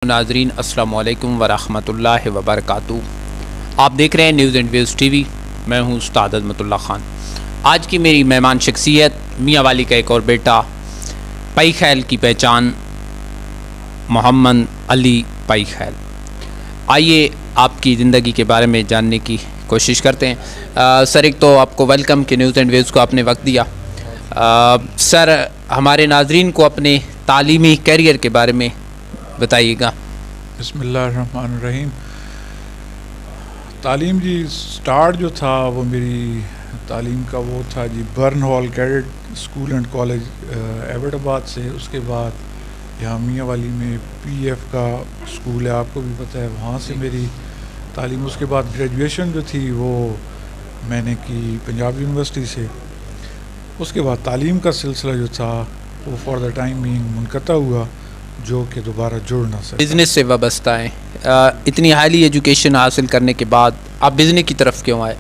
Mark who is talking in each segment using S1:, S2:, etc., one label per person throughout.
S1: ناظرین السلام علیکم ورحمۃ اللہ وبرکاتہ. آپ دیکھ رہے ہیں news and views T V. میں ہوں استاد عظمت اللہ خان. آج کی میری مہمان شخصیت میاں والی کا ایک اور بیٹا پائی خیل کی پہچان محمد علی پائی خیل. آئیے آپ کی زندگی کے بارے میں جاننے کی کوشش کرتے ہیں. سر ایک تو آپ کو ویلکم کہ نیوز اینڈ ویوز کو آپ نے وقت دیا. سر ہمارے ناظرین کو اپنے تعلیمی کیریئر کے بارے میں بتائیے گا.
S2: بسم اللہ الرحمن الرحیم. تعلیم جی سٹارٹ جو تھا وہ میری تعلیم کا وہ تھا جی Burn Hall cadet school and college Abbottabad سے. اس کے بعد یہاں میاں والی میں پی ایف کا اسکول ہے, آپ کو بھی پتہ ہے, وہاں سے میری تعلیم. اس کے بعد گریجویشن جو تھی وہ میں نے کی پنجاب یونیورسٹی سے. اس کے بعد تعلیم کا سلسلہ جو تھا وہ فار دا ٹائم بینگ منقطع ہوا, جو کہ دوبارہ جڑ نہ سکا.
S1: بزنس سے وابستہ ہیں. اتنی ہائیلی ایجوکیشن حاصل کرنے کے بعد آپ بزنس کی طرف کیوں آئے؟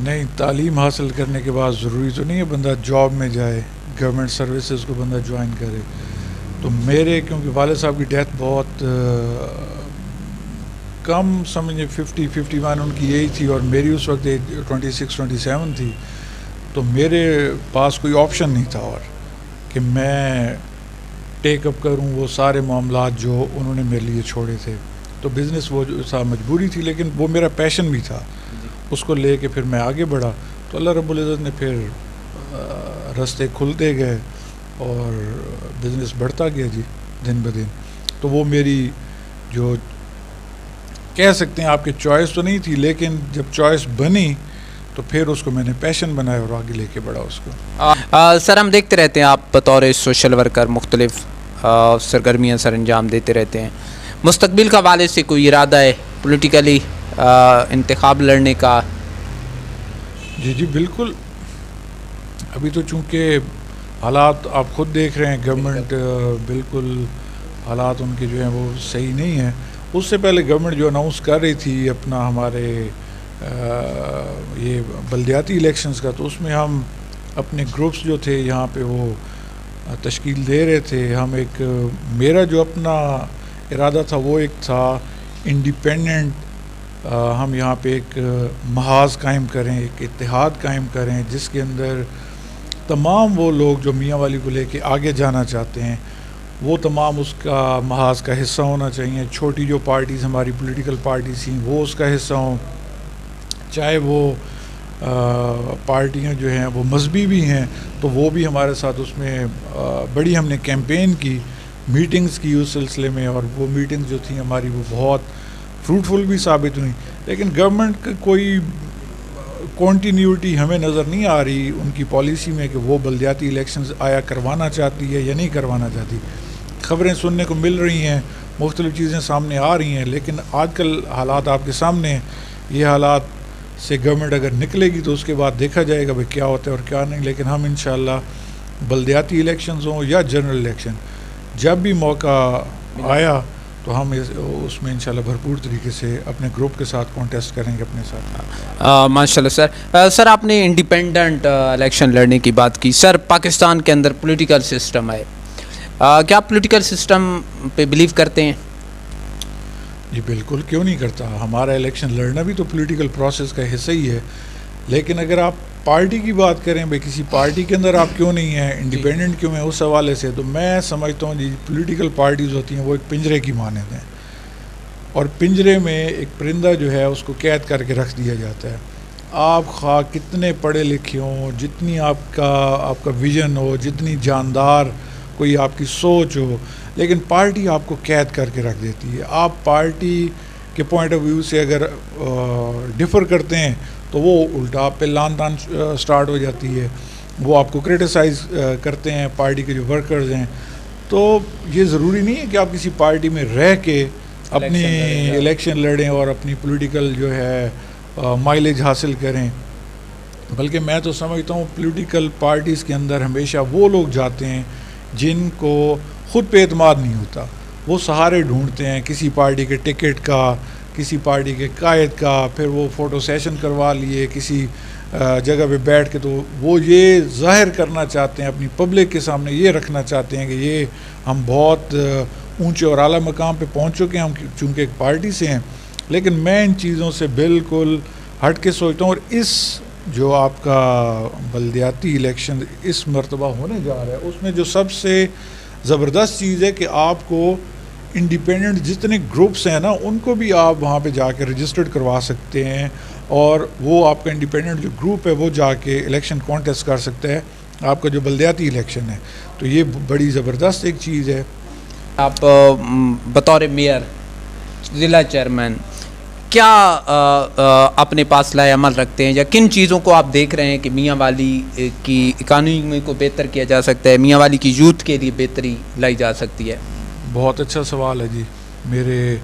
S2: نہیں, تعلیم حاصل کرنے کے بعد ضروری تو نہیں ہے بندہ جاب میں جائے, گورنمنٹ سروسز کو بندہ جوائن کرے. تو میرے کیونکہ والد صاحب کی ڈیتھ بہت کم سمجھے 50-51 ان کی ایج تھی, اور میری اس وقت ایج 26-27 تھی. تو میرے پاس کوئی آپشن نہیں تھا اور کہ میں ٹیک اپ کروں وہ سارے معاملات جو انہوں نے میرے لیے چھوڑے تھے. تو بزنس وہ جو تھا مجبوری تھی, لیکن وہ میرا پیشن بھی تھا. اس کو لے کے پھر میں آگے بڑھا. تو اللہ رب العزت نے پھر راستے کھلتے گئے اور بزنس بڑھتا گیا جی دن بدن. تو وہ میری جو کہہ سکتے ہیں آپ کے چوائس تو نہیں تھی, لیکن جب چوائس بنی تو پھر اس کو میں نے پیشن بنایا اور آگے لے کے بڑھا اس کو.
S1: سر ہم دیکھتے رہتے ہیں آپ بطور سوشل ورکر مختلف سرگرمیاں سر انجام دیتے رہتے ہیں. مستقبل کا حوالے سے کوئی ارادہ ہے پولیٹیکلی انتخاب لڑنے کا؟
S2: جی بالکل. ابھی تو چونکہ حالات آپ خود دیکھ رہے ہیں, گورنمنٹ بالکل حالات ان کے جو ہیں وہ صحیح نہیں ہیں. اس سے پہلے گورنمنٹ جو اناؤنس کر رہی تھی اپنا ہمارے یہ بلدیاتی الیکشنز کا, تو اس میں ہم اپنے گروپس جو تھے یہاں پہ وہ تشکیل دے رہے تھے. ہم ایک میرا جو اپنا ارادہ تھا وہ ایک تھا انڈیپینڈنٹ, ہم یہاں پہ ایک محاذ قائم کریں, ایک اتحاد قائم کریں جس کے اندر تمام وہ لوگ جو میاں والی کو لے کے آگے جانا چاہتے ہیں وہ تمام اس کا محاذ کا حصہ ہونا چاہیے. چھوٹی جو پارٹیز ہماری پولیٹیکل پارٹیز تھیں وہ اس کا حصہ ہوں, چاہے وہ پارٹیاں جو ہیں وہ مذہبی بھی ہیں تو وہ بھی ہمارے ساتھ اس میں بڑی ہم نے کیمپین کی, میٹنگز کی اس سلسلے میں, اور وہ میٹنگز جو تھیں ہماری وہ بہت فروٹفل بھی ثابت ہوئی. لیکن گورنمنٹ کا کوئی کنٹینیوٹی ہمیں نظر نہیں آ رہی ان کی پالیسی میں کہ وہ بلدیاتی الیکشنز آیا کروانا چاہتی ہے یا نہیں کروانا چاہتی. خبریں سننے کو مل رہی ہیں, مختلف چیزیں سامنے آ رہی ہیں, لیکن آج کل حالات آپ کے سامنے ہیں. یہ حالات سے گورنمنٹ اگر نکلے گی تو اس کے بعد دیکھا جائے گا بھائی کیا ہوتا ہے اور کیا نہیں. لیکن ہم انشاءاللہ بلدیاتی الیکشنز ہوں یا جنرل الیکشن, جب بھی موقع آیا تو ہم اس میں انشاءاللہ بھرپور طریقے سے اپنے گروپ کے ساتھ کانٹیسٹ کریں گے اپنے ساتھ.
S1: ماشاءاللہ سر. سر آپ نے انڈیپینڈنٹ الیکشن لڑنے کی بات کی. سر پاکستان کے اندر پولیٹیکل سسٹم ہے, کیا آپ پولیٹیکل سسٹم پہ بلیو کرتے ہیں؟
S2: جی بالکل, کیوں نہیں کرتا. ہمارا الیکشن لڑنا بھی تو پولیٹیکل پروسیس کا حصہ ہی ہے. لیکن اگر آپ پارٹی کی بات کریں بھائی کسی پارٹی کے اندر آپ کیوں نہیں ہیں, انڈیپینڈنٹ کیوں ہیں, اس حوالے سے تو میں سمجھتا ہوں جی پولیٹیکل پارٹیز ہوتی ہیں وہ ایک پنجرے کی مانند ہیں, اور پنجرے میں ایک پرندہ جو ہے اس کو قید کر کے رکھ دیا جاتا ہے. آپ خواہ کتنے پڑھے لکھے ہوں, جتنی آپ کا ویژن ہو, جتنی جاندار کوئی آپ کی سوچ ہو, لیکن پارٹی آپ کو قید کر کے رکھ دیتی ہے. آپ پارٹی کے پوائنٹ آف ویو سے اگر ڈفر کرتے ہیں تو وہ الٹا آپ پہ لان تان سٹارٹ ہو جاتی ہے, وہ آپ کو کرٹیسائز کرتے ہیں پارٹی کے جو ورکرز ہیں. تو یہ ضروری نہیں ہے کہ آپ کسی پارٹی میں رہ کے اپنی الیکشن لڑیں اور اپنی پولیٹیکل جو ہے مائلیج حاصل کریں, بلکہ میں تو سمجھتا ہوں پولیٹیکل پارٹیز کے اندر ہمیشہ وہ لوگ جاتے ہیں جن کو خود پہ اعتماد نہیں ہوتا. وہ سہارے ڈھونڈتے ہیں کسی پارٹی کے ٹکٹ کا, کسی پارٹی کے قائد کا, پھر وہ فوٹو سیشن کروا لیے کسی جگہ پہ بیٹھ کے, تو وہ یہ ظاہر کرنا چاہتے ہیں اپنی پبلک کے سامنے, یہ رکھنا چاہتے ہیں کہ یہ ہم بہت اونچے اور اعلیٰ مقام پہ پہنچ چکے ہیں ہم چونکہ ایک پارٹی سے ہیں، لیکن میں ان چیزوں سے بالکل ہٹ کے سوچتا ہوں. اور اس جو آپ کا بلدیاتی الیکشن اس مرتبہ ہونے جا رہا ہے، اس میں جو سب سے زبردست چیز ہے کہ آپ کو انڈیپینڈنٹ جتنے گروپس ہیں نا ان کو بھی آپ وہاں پہ جا کے رجسٹرڈ کروا سکتے ہیں، اور وہ آپ کا انڈیپینڈنٹ جو گروپ ہے وہ جا کے الیکشن کانٹیسٹ کر سکتا ہے آپ کا جو بلدیاتی الیکشن ہے. تو یہ بڑی زبردست ایک چیز ہے.
S1: آپ بطور میئر، ضلع چیئرمین، کیا اپنے پاس لائے عمل رکھتے ہیں، یا کن چیزوں کو آپ دیکھ رہے ہیں کہ میاں والی کی اکانومی کو بہتر کیا جا سکتا ہے، میاں والی کی یوتھ کے لیے بہتری لائی جا سکتی ہے؟
S2: بہت اچھا سوال ہے جی. میرے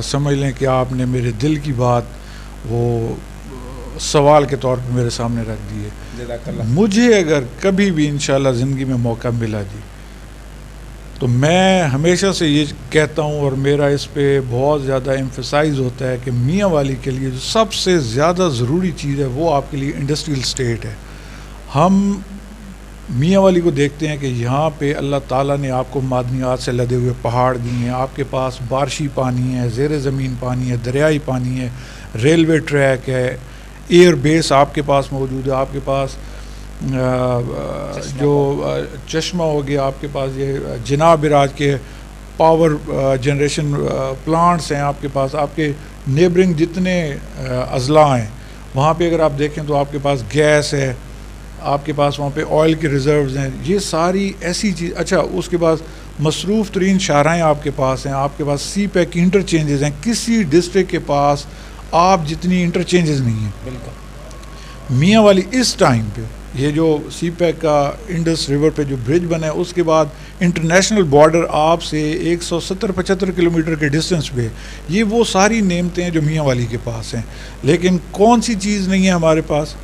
S2: سمجھ لیں کہ آپ نے میرے دل کی بات وہ سوال کے طور پہ میرے سامنے رکھ دی ہے. مجھے اگر کبھی بھی انشاءاللہ زندگی میں موقع ملا جی، تو میں ہمیشہ سے یہ کہتا ہوں، اور میرا اس پہ بہت زیادہ ایمفسائز ہوتا ہے کہ میاں والی کے لیے جو سب سے زیادہ ضروری چیز ہے وہ آپ کے لیے انڈسٹریل اسٹیٹ ہے. ہم میاں والی کو دیکھتے ہیں کہ یہاں پہ اللہ تعالیٰ نے آپ کو معدنیات سے لدے ہوئے پہاڑ دیے ہیں، آپ کے پاس بارشی پانی ہے، زیر زمین پانی ہے، دریائی پانی ہے، ریلوے ٹریک ہے، ایئر بیس آپ کے پاس موجود ہے، آپ کے پاس جو چشمہ ہو گیا، آپ کے پاس یہ جناب راج کے پاور جنریشن پلانٹس ہیں آپ کے پاس، آپ کے نیبرنگ جتنے اضلاع ہیں وہاں پہ اگر آپ دیکھیں تو آپ کے پاس گیس ہے، آپ کے پاس وہاں پہ آئل کے ریزروز ہیں. یہ ساری ایسی چیز. اچھا، اس کے بعد مصروف ترین شاہراہیں آپ کے پاس ہیں، آپ کے پاس سی پیک کی انٹرچینجز ہیں. کسی ڈسٹرکٹ کے پاس آپ جتنی انٹرچینجز نہیں ہیں.
S1: بالکل.
S2: میاں والی اس ٹائم پہ یہ جو سی پیک کا انڈس ریور پہ جو برج بنا ہے، اس کے بعد انٹرنیشنل بارڈر آپ سے 170-75 کلومیٹر کے ڈسٹنس پہ، یہ وہ ساری نعمتیں ہیں جو میاں والی کے پاس ہیں. لیکن کون سی چیز نہیں ہے ہمارے پاس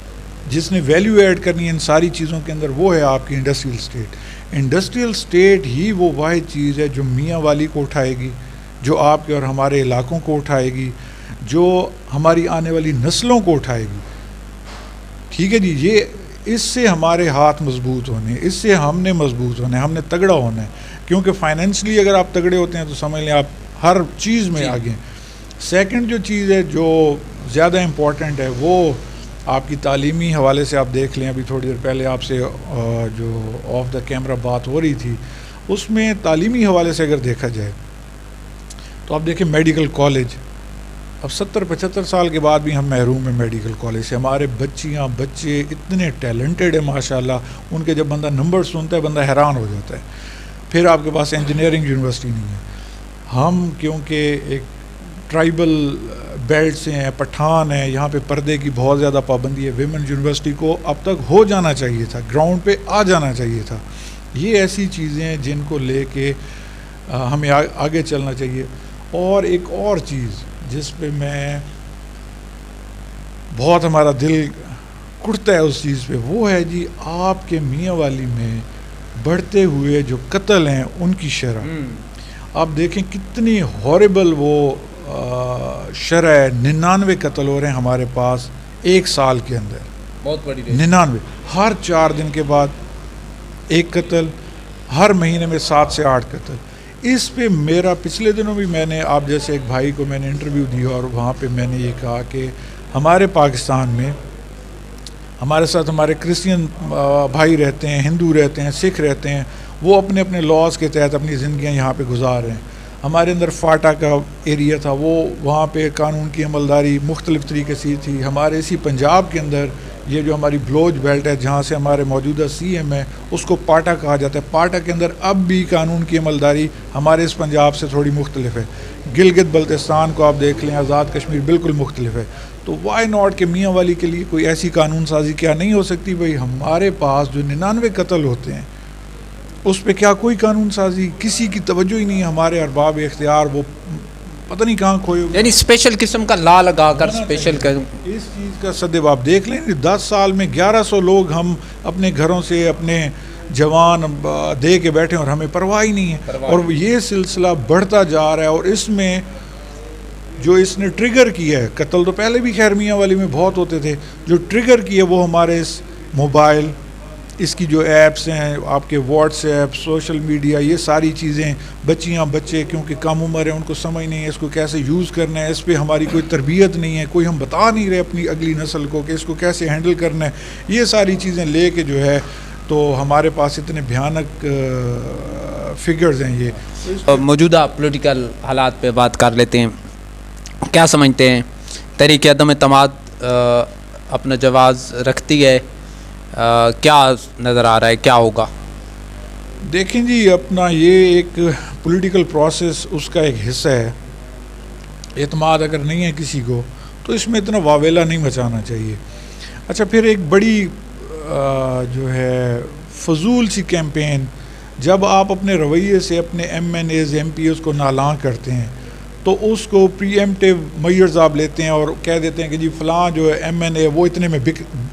S2: جس نے ویلیو ایڈ کرنی ہے ان ساری چیزوں کے اندر؟ وہ ہے آپ کی انڈسٹریل اسٹیٹ. انڈسٹریل اسٹیٹ ہی وہ واحد چیز ہے جو میاں والی کو اٹھائے گی، جو آپ کے اور ہمارے علاقوں کو اٹھائے گی، جو ہماری آنے والی نسلوں کو اٹھائے گی. ٹھیک ہے جی. یہ اس سے ہمارے ہاتھ مضبوط ہونے، اس سے ہم نے مضبوط ہونا ہے، ہم نے تگڑا ہونا ہے. کیونکہ فائنینشلی اگر آپ تگڑے ہوتے ہیں تو سمجھ لیں آپ ہر چیز میں آگے ہیں. سیکنڈ جو چیز ہے جو زیادہ امپورٹنٹ ہے وہ آپ کی تعلیمی حوالے سے آپ دیکھ لیں. ابھی تھوڑی دیر پہلے آپ سے جو آف دا کیمرہ بات ہو رہی تھی، اس میں تعلیمی حوالے سے اگر دیکھا جائے تو آپ دیکھیں میڈیکل کالج. اب 70-75 سال کے بعد بھی ہم محروم ہیں میڈیکل کالج سے. ہمارے بچے اتنے ٹیلنٹڈ ہیں ماشاءاللہ، ان کے جب بندہ نمبر سنتا ہے بندہ حیران ہو جاتا ہے. پھر آپ کے پاس انجینئرنگ یونیورسٹی نہیں ہے. ہم کیونکہ ایک ٹرائبل بیلٹ سے ہیں، پٹھان ہیں، یہاں پہ پردے کی بہت زیادہ پابندی ہے. ویمن یونیورسٹی کو اب تک ہو جانا چاہیے تھا، گراؤنڈ پہ آ جانا چاہیے تھا. یہ ایسی چیزیں ہیں جن کو لے کے ہمیں آگے چلنا چاہیے. اور ایک اور چیز جس پہ میں بہت ہمارا دل کڑتا ہے اس چیز پہ، وہ ہے جی آپ کے میاں والی میں بڑھتے ہوئے جو قتل ہیں ان کی شرح. آپ دیکھیں کتنی ہاربل وہ شرح ہے. 99 قتل ہو رہے ہیں ہمارے پاس ایک سال کے اندر.
S1: بہت بڑی
S2: 99. ہر 4 دن کے بعد ایک قتل، ہر مہینے میں 7 سے 8 قتل. اس پہ میرا پچھلے دنوں بھی میں نے آپ جیسے ایک بھائی کو میں نے انٹرویو دیا اور وہاں پہ میں نے یہ کہا کہ ہمارے پاکستان میں ہمارے ساتھ ہمارے کرسچین بھائی رہتے ہیں، ہندو رہتے ہیں، سکھ رہتے ہیں، وہ اپنے اپنے لاز کے تحت اپنی زندگیاں یہاں پہ گزار رہے ہیں. ہمارے اندر فاٹا کا ایریا تھا، وہ وہاں پہ قانون کی عملداری مختلف طریقے سے تھی. ہمارے اسی پنجاب کے اندر یہ جو ہماری بلوچ بیلٹ ہے جہاں سے ہمارے موجودہ سی ایم ہے اس کو پاٹا کہا جاتا ہے. پاٹا کے اندر اب بھی قانون کی عملداری ہمارے اس پنجاب سے تھوڑی مختلف ہے. گلگت بلتستان کو آپ دیکھ لیں، آزاد کشمیر بالکل مختلف ہے. تو وائی ناٹ کہ میاں والی کے لیے کوئی ایسی قانون سازی کیا نہیں ہو سکتی؟ بھائی ہمارے پاس جو 99 قتل ہوتے ہیں اس پہ کیا کوئی قانون سازی؟ کسی کی توجہ ہی نہیں ہے. ہمارے ارباب اختیار وہ پتہ نہیں کہاں کھوئے ہوئے،
S1: یعنی اسپیشل قسم کا لا لگا کر اسپیشل
S2: اس چیز کا صدب آپ دیکھ لیں. 10 سال میں 1100 لوگ ہم اپنے گھروں سے اپنے جوان دے کے بیٹھے اور ہمیں پرواہ ہی نہیں ہے. اور یہ سلسلہ بڑھتا جا رہا ہے. اور اس میں جو اس نے ٹریگر کیا ہے، قتل تو پہلے بھی خیر میاں والی میں بہت ہوتے تھے، جو ٹریگر کیا وہ ہمارے اس موبائل، اس کی جو ایپس ہیں آپ کے واٹس ایپ سوشل میڈیا یہ ساری چیزیں بچے کیونکہ کم عمر ہیں ان کو سمجھ نہیں ہے اس کو کیسے یوز کرنا ہے, اس پہ ہماری کوئی تربیت نہیں ہے, کوئی ہم بتا نہیں رہے اپنی اگلی نسل کو کہ اس کو کیسے ہینڈل کرنا ہے. یہ ساری چیزیں لے کے جو ہے تو ہمارے پاس اتنے بھیانک فگرز ہیں. یہ
S1: موجودہ پولیٹیکل حالات پہ بات کر لیتے ہیں. کیا سمجھتے ہیں تحریک عدم اعتماد اپنا جواز رکھتی ہے؟ کیا نظر آ رہا ہے کیا ہوگا؟
S2: دیکھیں جی اپنا یہ ایک پولیٹیکل پروسیس اس کا ایک حصہ ہے. اعتماد اگر نہیں ہے کسی کو تو اس میں اتنا واویلا نہیں مچانا چاہیے. اچھا پھر ایک بڑی جو ہے فضول سی کیمپین جب آپ اپنے رویے سے اپنے MNAs MPAs کو نالاں کرتے ہیں تو اس کو پری ایمپٹیو میئرز آپ لیتے ہیں اور کہہ دیتے ہیں کہ جی فلاں جو ہے ایم این اے وہ اتنے میں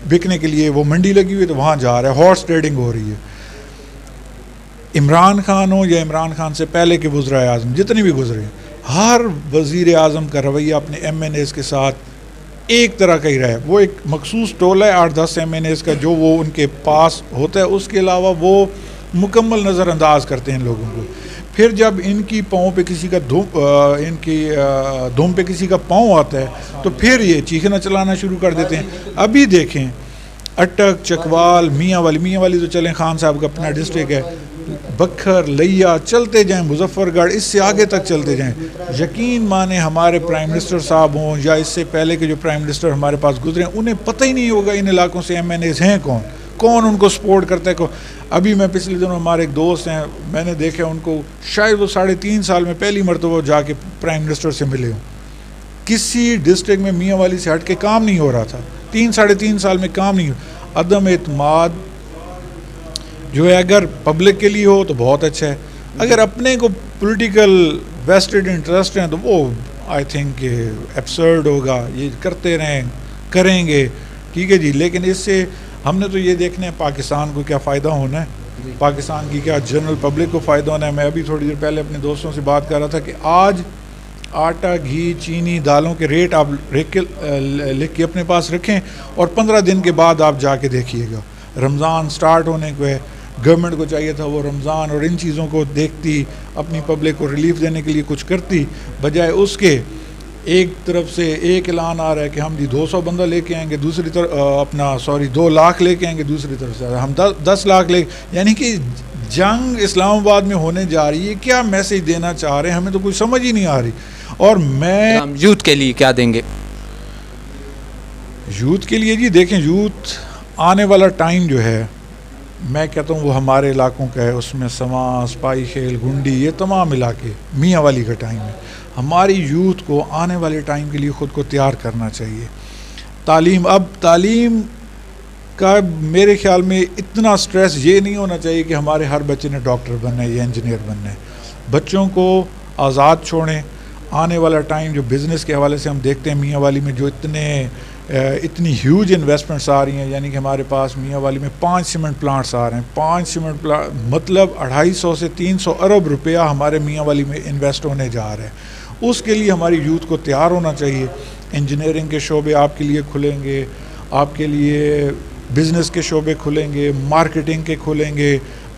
S2: بکنے کے لیے وہ منڈی لگی ہوئی تو وہاں جا رہا ہے, ہارس ٹریڈنگ ہو رہی ہے. عمران خان ہو یا عمران خان سے پہلے کے وزرائے اعظم جتنے بھی گزرے ہیں ہر وزیر اعظم کا رویہ اپنے ایم این ایز کے ساتھ ایک طرح کا ہی رہا ہے. وہ ایک مخصوص ٹولہ ہے 8-10 ایم این ایز کا جو وہ ان کے پاس ہوتا ہے, اس کے علاوہ وہ مکمل نظر انداز کرتے ہیں لوگوں کو. پھر جب ان کی پاؤں پہ کسی کا ان کی دھوم پہ کسی کا پاؤں آتا ہے تو پھر یہ چیخنا چلانا شروع کر دیتے ہیں. ابھی دیکھیں اٹک چکوال میاں والی تو چلیں خان صاحب کا اپنا ڈسٹرکٹ ہے, بکھر لیا چلتے جائیں مظفر گڑھ اس سے آگے تک چلتے جائیں. یقین مانیں ہمارے پرائم منسٹر صاحب ہوں یا اس سے پہلے کے جو پرائم منسٹر ہمارے پاس گزرے ہیں انہیں پتہ ہی نہیں ہوگا ان علاقوں سے ایم این ایز ہیں کون ان کو سپورٹ کرتا ہے. ابھی میں پچھلے دنوں ہمارے ایک دوست ہیں میں نے دیکھا ان کو شاید وہ 3.5 سال میں پہلی مرتبہ جا کے پرائم منسٹر سے ملے ہوں. کسی ڈسٹرکٹ میں میاں والی سے ہٹ کے کام نہیں ہو رہا تھا, 3.5 سال میں کام نہیں ہو. عدم اعتماد جو ہے اگر پبلک کے لیے ہو تو بہت اچھا ہے, اگر اپنے کو پولیٹیکل ویسٹڈ انٹرسٹ ہیں تو وہ آئی تھنک ایبسرڈ ہوگا. یہ کرتے رہیں کریں گے ٹھیک ہے جی, لیکن اس سے ہم نے تو یہ دیکھنا ہے پاکستان کو کیا فائدہ ہونا ہے, پاکستان کی کیا جنرل پبلک کو فائدہ ہونا ہے. میں ابھی تھوڑی دیر پہلے اپنے دوستوں سے بات کر رہا تھا کہ آج آٹا گھی چینی دالوں کے ریٹ آپ لکھ کے اپنے پاس رکھیں اور 15 دن کے بعد آپ جا کے دیکھیے گا. رمضان سٹارٹ ہونے کو ہے, گورنمنٹ کو چاہیے تھا وہ رمضان اور ان چیزوں کو دیکھتی, اپنی پبلک کو ریلیف دینے کے لیے کچھ کرتی, بجائے اس کے ایک طرف سے ایک اعلان آ رہا ہے کہ ہم جی 200 بندہ لے کے آئیں گے, دوسری طرف 2 لاکھ لے کے آئیں گے, دوسری طرف سے ہم 10 لاکھ لے, یعنی کہ جنگ اسلام آباد میں ہونے جا رہی ہے. کیا میسیج دینا چاہ رہے ہیں ہمیں تو کوئی سمجھ ہی نہیں آ رہی. اور میں
S1: یوتھ کے لیے کیا دیں گے؟
S2: یوتھ کے لیے جی دیکھیں یوتھ آنے والا ٹائم جو ہے میں کہتا ہوں وہ ہمارے علاقوں کا ہے, اس میں سماں سپاہی خیل گنڈی یہ تمام علاقے میاں والی کا ٹائم ہے. ہماری یوتھ کو آنے والے ٹائم کے لیے خود کو تیار کرنا چاہیے. تعلیم کا میرے خیال میں اتنا سٹریس یہ نہیں ہونا چاہیے کہ ہمارے ہر بچے نے ڈاکٹر بننا ہے یا انجینئر بننا ہے. بچوں کو آزاد چھوڑیں. آنے والا ٹائم جو بزنس کے حوالے سے ہم دیکھتے ہیں میاں والی میں جو اتنی ہیوج انویسٹمنٹس آ رہی ہیں, یعنی کہ ہمارے پاس میاں والی میں 5 سیمنٹ پلانٹس آ رہے ہیں. 5 سیمنٹ پلانٹ مطلب 250 سے 300 ارب روپیہ ہمارے میاں والی میں انویسٹ ہونے جا رہے ہیں. اس کے لیے ہماری یوتھ کو تیار ہونا چاہیے. انجینئرنگ کے شعبے آپ کے لیے کھلیں گے, آپ کے لیے بزنس کے شعبے کھلیں گے, مارکیٹنگ کے کھلیں گے,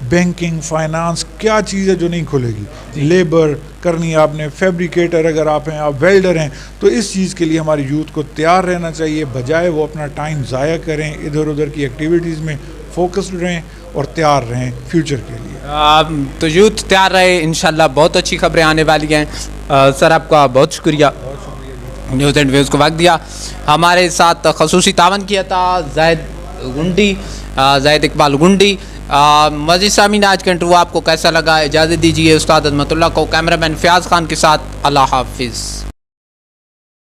S2: بینکنگ فائنانس کیا چیز ہے جو نہیں کھلے گی. لیبر کرنی ہے آپ نے, فیبریکیٹر اگر آپ ہیں, آپ ویلڈر ہیں, تو اس چیز کے لیے ہماری یوتھ کو تیار رہنا چاہیے, بجائے وہ اپنا ٹائم ضائع کریں ادھر ادھر کی ایکٹیویٹیز میں. فوکسڈ رہیں اور تیار رہیں فیوچر کے لیے.
S1: تو یوتھ تیار رہے انشاءاللہ. بہت اچھی خبریں آنے والی ہیں. سر آپ کا بہت شکریہ نیوز اینڈ ویوز کو وقت دیا. ہمارے ساتھ خصوصی تعاون کیا تھا زاہد اقبال گنڈی. مزید سامعین آج کا انٹرویو آپ کو کیسا لگا؟ اجازت دیجیے استاد عظمت اللہ کو. کیمرہ مین فیاض خان کے ساتھ اللہ حافظ.